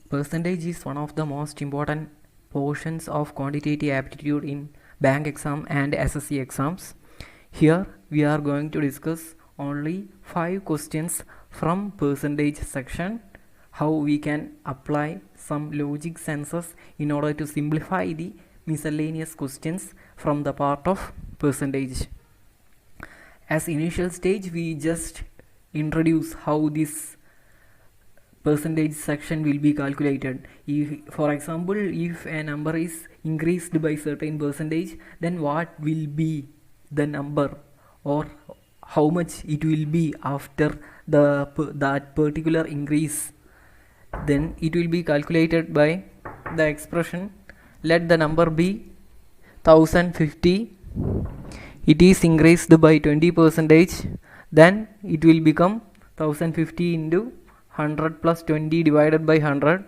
Percentage is one of the most important portions of quantitative aptitude in bank exam and SSC exams. Here we are going to discuss only 5 questions from percentage section, how we can apply some logic senses in order to simplify the miscellaneous questions from the part of percentage. As initial stage, we just introduce how this percentage section will be calculated. If, for example, if a number is increased by certain percentage, then what will be the number, or how much it will be after that particular increase. Then it will be calculated by the expression, let the number be 1050, it is increased by 20%, then it will become 1050 into 100 plus 20 divided by 100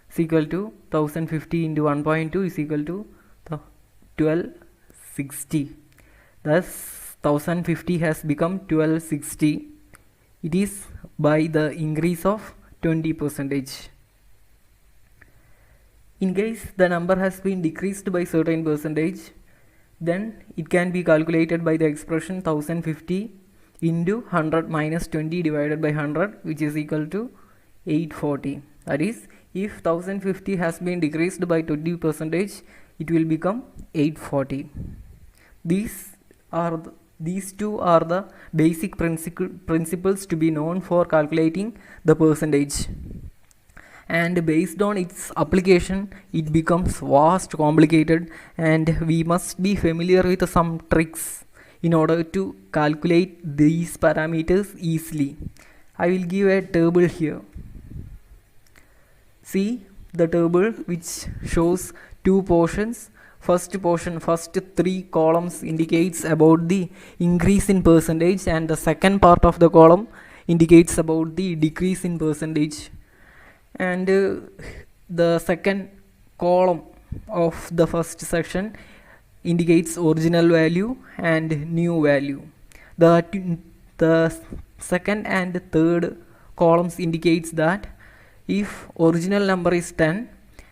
is equal to 1050 into 1.2 is equal to 1260. Thus 1050 has become 1260. It is by the increase of 20%. In case the number has been decreased by certain percentage, then it can be calculated by the expression 1050 into 100 minus 20 divided by 100, which is equal to 840. That is, if 1050 has been decreased by 20%, it will become 840. These two are the basic principles to be known for calculating the percentage. And based on its application, it becomes vast, complicated, and we must be familiar with some tricks in order to calculate these parameters easily. I will give a table here. See the table which shows two portions. First portion, first 3 columns indicates about the increase in percentage, and the second part of the column indicates about the decrease in percentage. And the second column of the first section indicates original value and new value. The second and third columns indicates that if original number is 10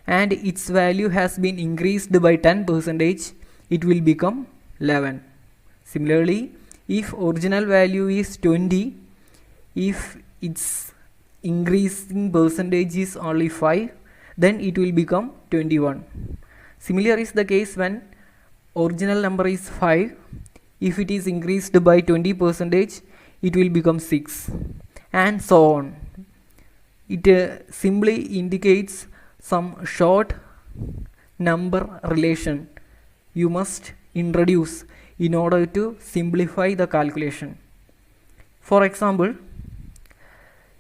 and its value has been increased by 10%, it will become 11. Similarly, if original value is 20, if its increasing percentage is only 5, then it will become 21. Similar is the case when original number is 5. If it is increased by 20%, it will become 6, and so on. It simply indicates some short number relation you must introduce in order to simplify the calculation. For example,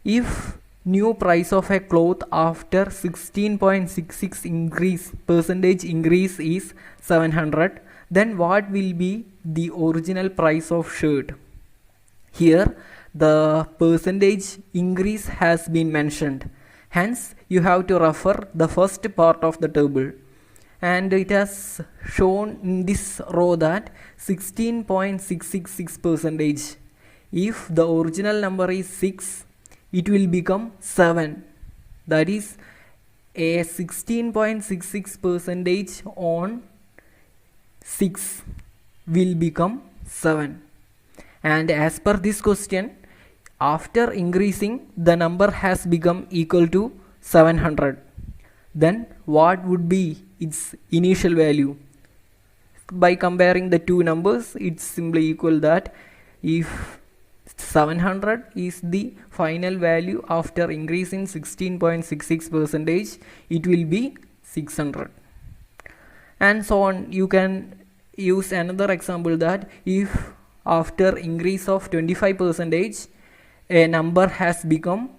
if new price of a cloth after 16.66 percentage increase is 700, then what will be the original price of shirt? Here the percentage increase has been mentioned, hence you have to refer the first part of the table, and it has shown in this row that 16.666%. If the original number is 6, it will become 7. That is, a 16.66% on 6 will become 7. And as per this question, after increasing, the number has become equal to 700. Then what would be its initial value? By comparing the two numbers, it's simply equal that if 700 is the final value after increasing 16.66%, it will be 600, and so on. You can use another example that if after increase of 25% a number has become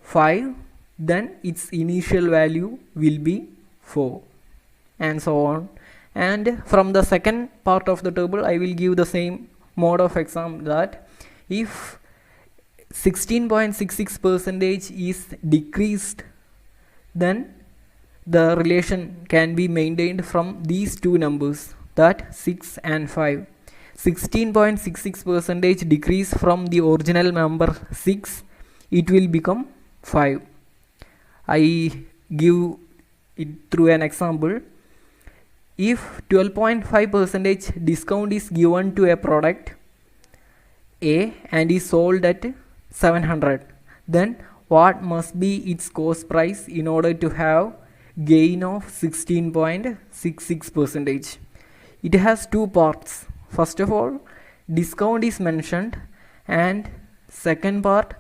5, then its initial value will be 4, and so on. And from the second part of the table, I will give the same mode of exam that if 16.66% is decreased, then the relation can be maintained from these two numbers, that 6 and 5. 16.66% decrease from the original number 6, it will become 5. I give it through an example. If 12.5% discount is given to a product A and is sold at 700, then what must be its cost price in order to have gain of 16.66%? It has two parts. First of all, discount is mentioned, and second part,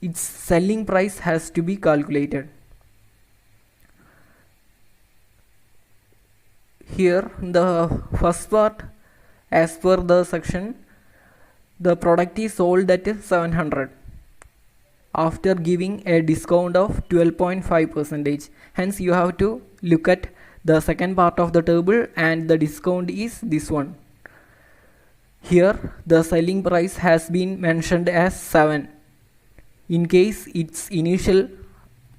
its selling price has to be calculated. Here, the first part, as per the section, the product is sold at 700 after giving a discount of 12.5%. Hence, you have to look at the second part of the table, and the discount is this one. Here, the selling price has been mentioned as 7. In case its initial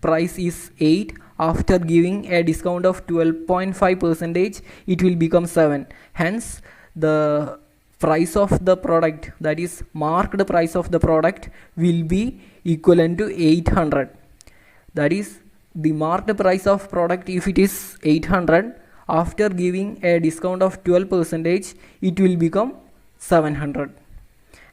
price is 8, after giving a discount of 12.5%, it will become 7. Hence, the price of the product, that is marked price of the product, will be equivalent to 800. That is, the marked price of product, if it is 800, after giving a discount of 12%, it will become 700.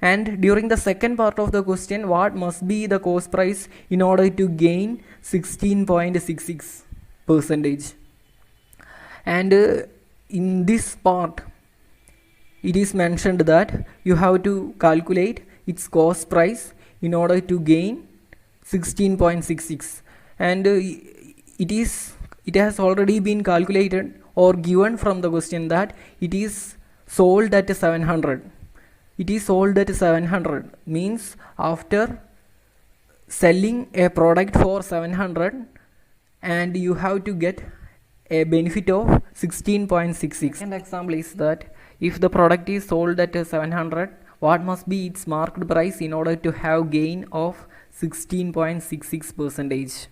And during the second part of the question, what must be the cost price in order to gain 16.66%? And in this part, it is mentioned that you have to calculate its cost price in order to gain 16.66, and it has already been calculated or given from the question that it is sold at 700. It is sold at 700 means after selling a product for 700, and you have to get a benefit of 16.66. And example is that if the product is sold at 700, what must be its marked price in order to have gain of 16.66%?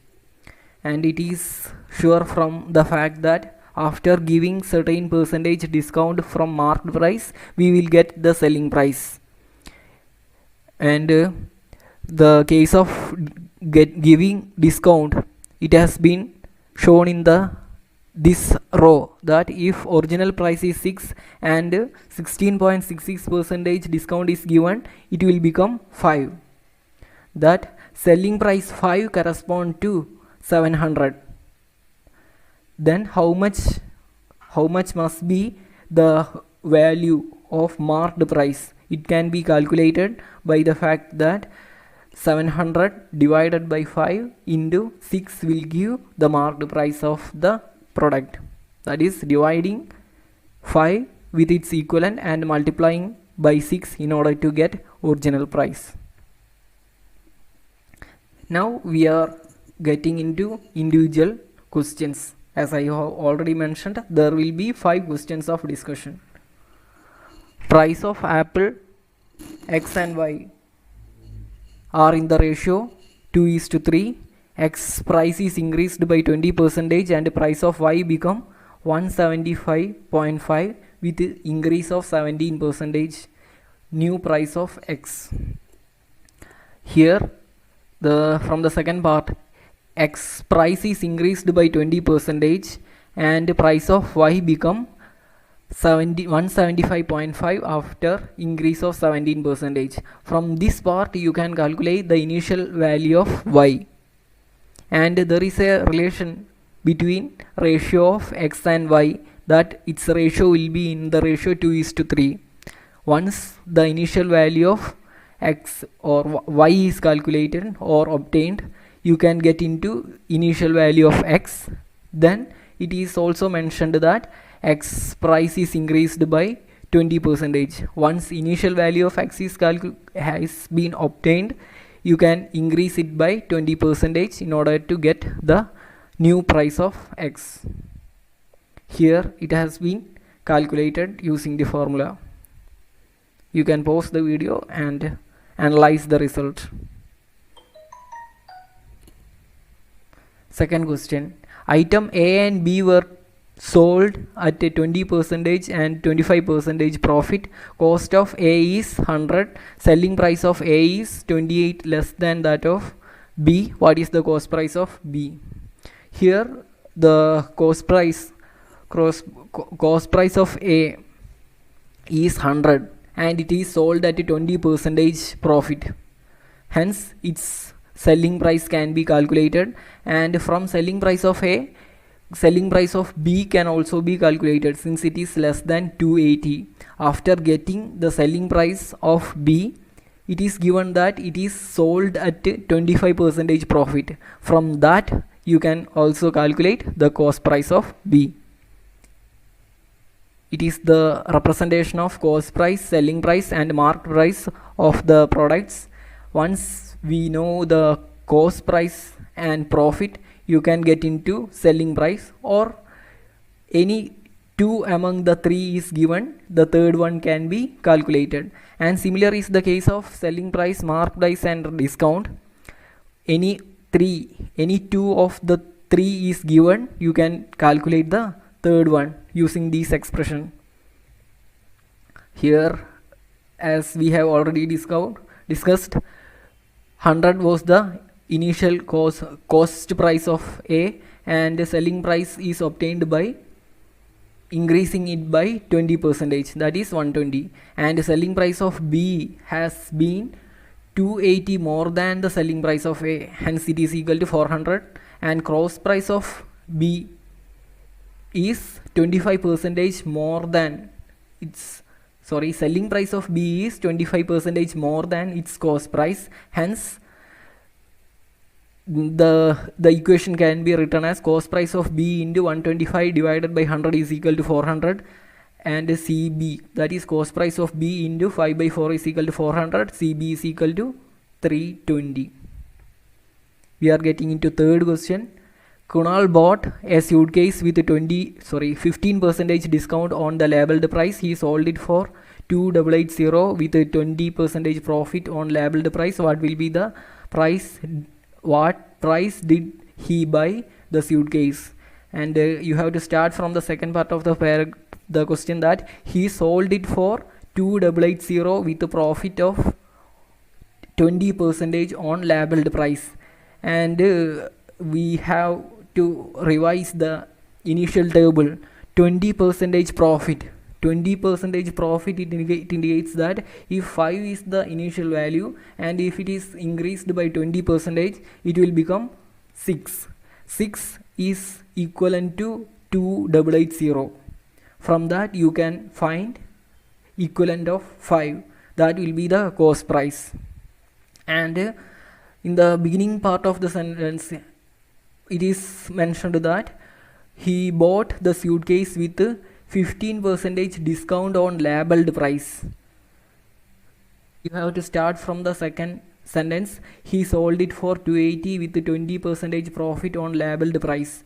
And it is sure from the fact that after giving certain percentage discount from marked price, we will get the selling price. And the case of giving discount, it has been shown in this row, that if original price is 6 and 16.66% discount is given, it will become 5. That selling price 5 correspond to 700. Then how much must be the value of marked price? It can be calculated by the fact that 700 divided by 5 into 6 will give the marked price of the product. That is dividing 5 with its equivalent and multiplying by 6 in order to get original price. Now we are getting into individual questions. As I have already mentioned, there will be 5 questions of discussion. Price of apple X and Y are in the ratio 2:3. X price is increased by 20% and price of Y become 175.5 with increase of 17%. New price of X. Here, from the second part, X price is increased by 20% and price of Y become 175.5 after increase of 17%. From this part, you can calculate the initial value of Y. And there is a relation between ratio of X and Y, that its ratio will be in the ratio 2:3. Once the initial value of X or Y is calculated or obtained, you can get into initial value of X. Then it is also mentioned that X price is increased by 20%. Once initial value of X has been obtained, you can increase it by 20% in order to get the new price of X. Here it has been calculated using the formula. You can pause the video and analyze the result. Second question. Item A and B were sold at a 20% and 25% profit. Cost of A is 100. Selling price of A is 28 less than that of B. What is the cost price of B? Here the cost price of A is 100 and it is sold at 20% profit. Hence its selling price can be calculated, and from selling price of A, selling price of B can also be calculated since it is less than 280. After getting the selling price of B, it is given that it is sold at 25% profit. From that you can also calculate the cost price of B. It is the representation of cost price, selling price and market price of the products. Once we know the cost price and profit, you can get into selling price, or any two among the three is given, the third one can be calculated. And similar is the case of selling price, market price and discount. Any two of the three is given, you can calculate the third one using this expression. Here, as we have already discussed, 100 was the initial cost price of A, and the selling price is obtained by increasing it by 20%, that is 120, and the selling price of B has been 280 more than the selling price of A, hence it is equal to 400, and cross price of B is 25% more than its selling price of B is 25% more than its cost price. Hence the equation can be written as cost price of B into 125 divided by 100 is equal to 400, and CB, that is cost price of B into 5 by 4 is equal to 400, CB is equal to 320. We are getting into third question. Kunal bought a suitcase with 15% discount on the labeled price. He sold it for 2880 with a 20% profit on labeled price. What will be the price? What price did he buy the suitcase? And you have to start from the second part of the question, that he sold it for 2880 with a profit of 20% on labeled price. And we have to revise the initial table. 20% profit, it indicates that if 5 is the initial value and if it is increased by 20%, it will become 6 is equivalent to 2880. From that you can find equivalent of 5, that will be the cost price. And in the beginning part of the sentence, it is mentioned that he bought the suitcase with 15% discount on labeled price. You have to start from the second sentence. He sold it for 280 with 20% profit on labeled price.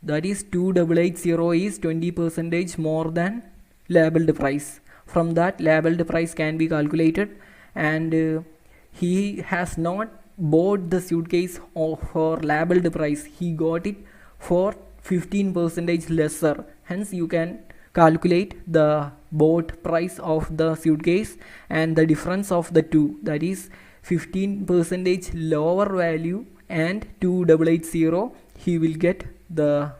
That is 2880 is 20% more than labeled price. From that, labeled price can be calculated, and he has not bought the suitcase for labeled price. He got it for 15% lesser. Hence you can calculate the bought price of the suitcase and the difference of the two, that is 15% lower value and 2880, he will get the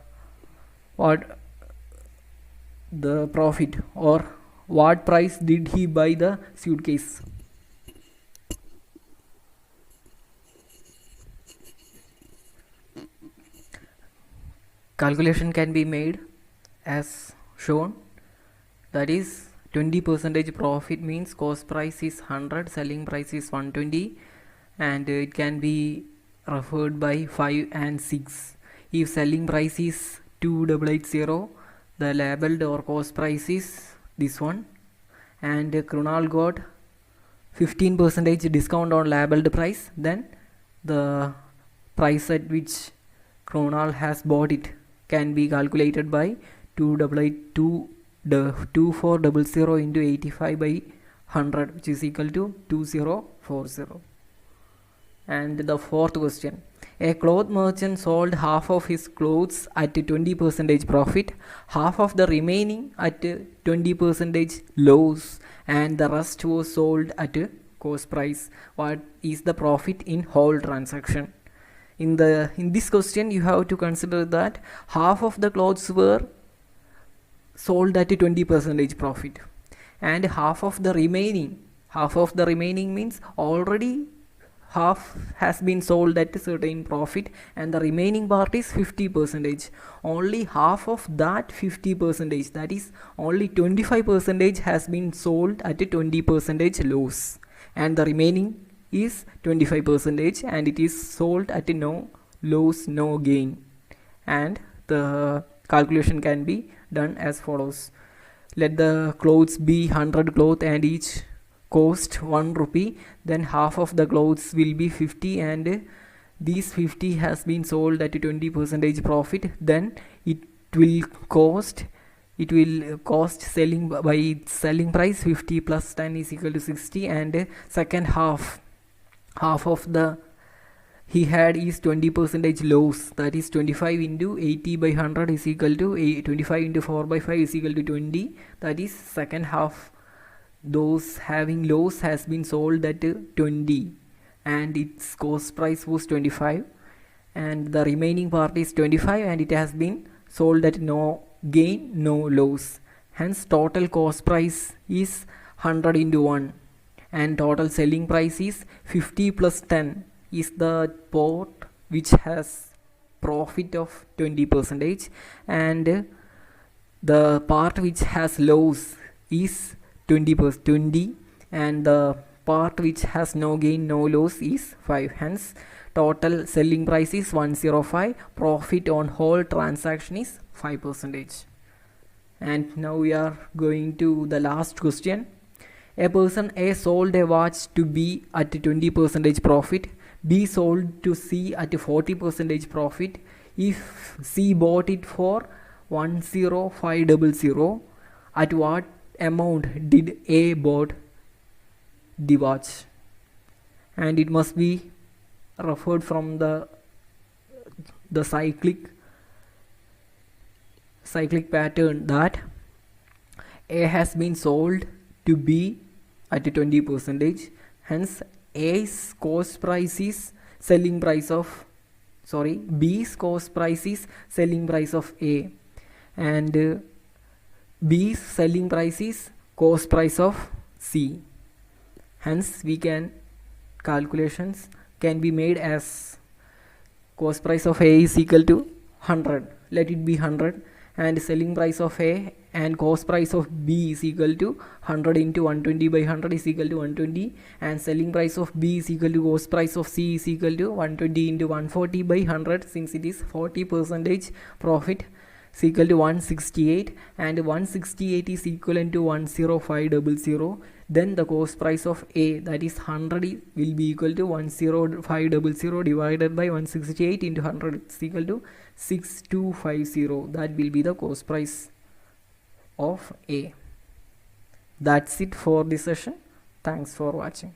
profit, or what price did he buy the suitcase. Calculation can be made as shown, that is 20% profit means cost price is 100, selling price is 120, and it can be referred by 5 and 6. If selling price is 2880, the labeled or cost price is this one, and Krunal got 15% discount on labeled price, then the price at which Krunal has bought it can be calculated by 2400 into 85 by 100, which is equal to 2040. And the fourth question, a cloth merchant sold half of his clothes at 20% profit, half of the remaining at 20% loss, and the rest was sold at cost price. What is the profit in whole transaction? In this question you have to consider that half of the clothes were sold at 20% profit, and half of the remaining means already half has been sold at a certain profit, and the remaining part is 50%. Only half of that 50%, that is only 25%, has been sold at a 20% loss, and the remaining is 25%, and it is sold at a no loss no gain. And the calculation can be done as follows. Let the clothes be 100 clothes and each cost 1 rupee, then half of the clothes will be 50, and these 50 has been sold at a 20% profit, then it will cost selling by selling price 50 plus 10 is equal to 60, and second half of the he had is 20% loss, that is 25 into 80 by 100 is equal to 25 into 4 by 5 is equal to 20, that is second half those having loss has been sold at 20 and its cost price was 25, and the remaining part is 25 and it has been sold at no gain no loss. Hence total cost price is 100 into 1, and total selling price is 50 plus 10 is the part which has profit of 20%, and the part which has loss is 20%, and the part which has no gain no loss is 5. Hence total selling price is 105, profit on whole transaction is 5%. And now we are going to the last question. A person A sold a watch to B at 20% profit, B sold to C at 40% profit. If C bought it for 10500, at what amount did A bought the watch? And it must be referred from the cyclic pattern that A has been sold to B at 20%. Hence A's cost price is selling price of B's cost price is selling price of A, and B's selling price is cost price of C. Hence calculations can be made as cost price of A is equal to 100, let it be 100, and selling price of A and cost price of B is equal to 100 into 120 by 100 is equal to 120, and selling price of B is equal to cost price of C is equal to 120 into 140 by 100, since it is 40% profit is equal to 168, and 168 is equivalent to 10500. Then the cost price of A, that is 100, will be equal to 10500 divided by 168 into 100 is equal to 6250. That will be the cost price of A. That's it for this session. Thanks for watching.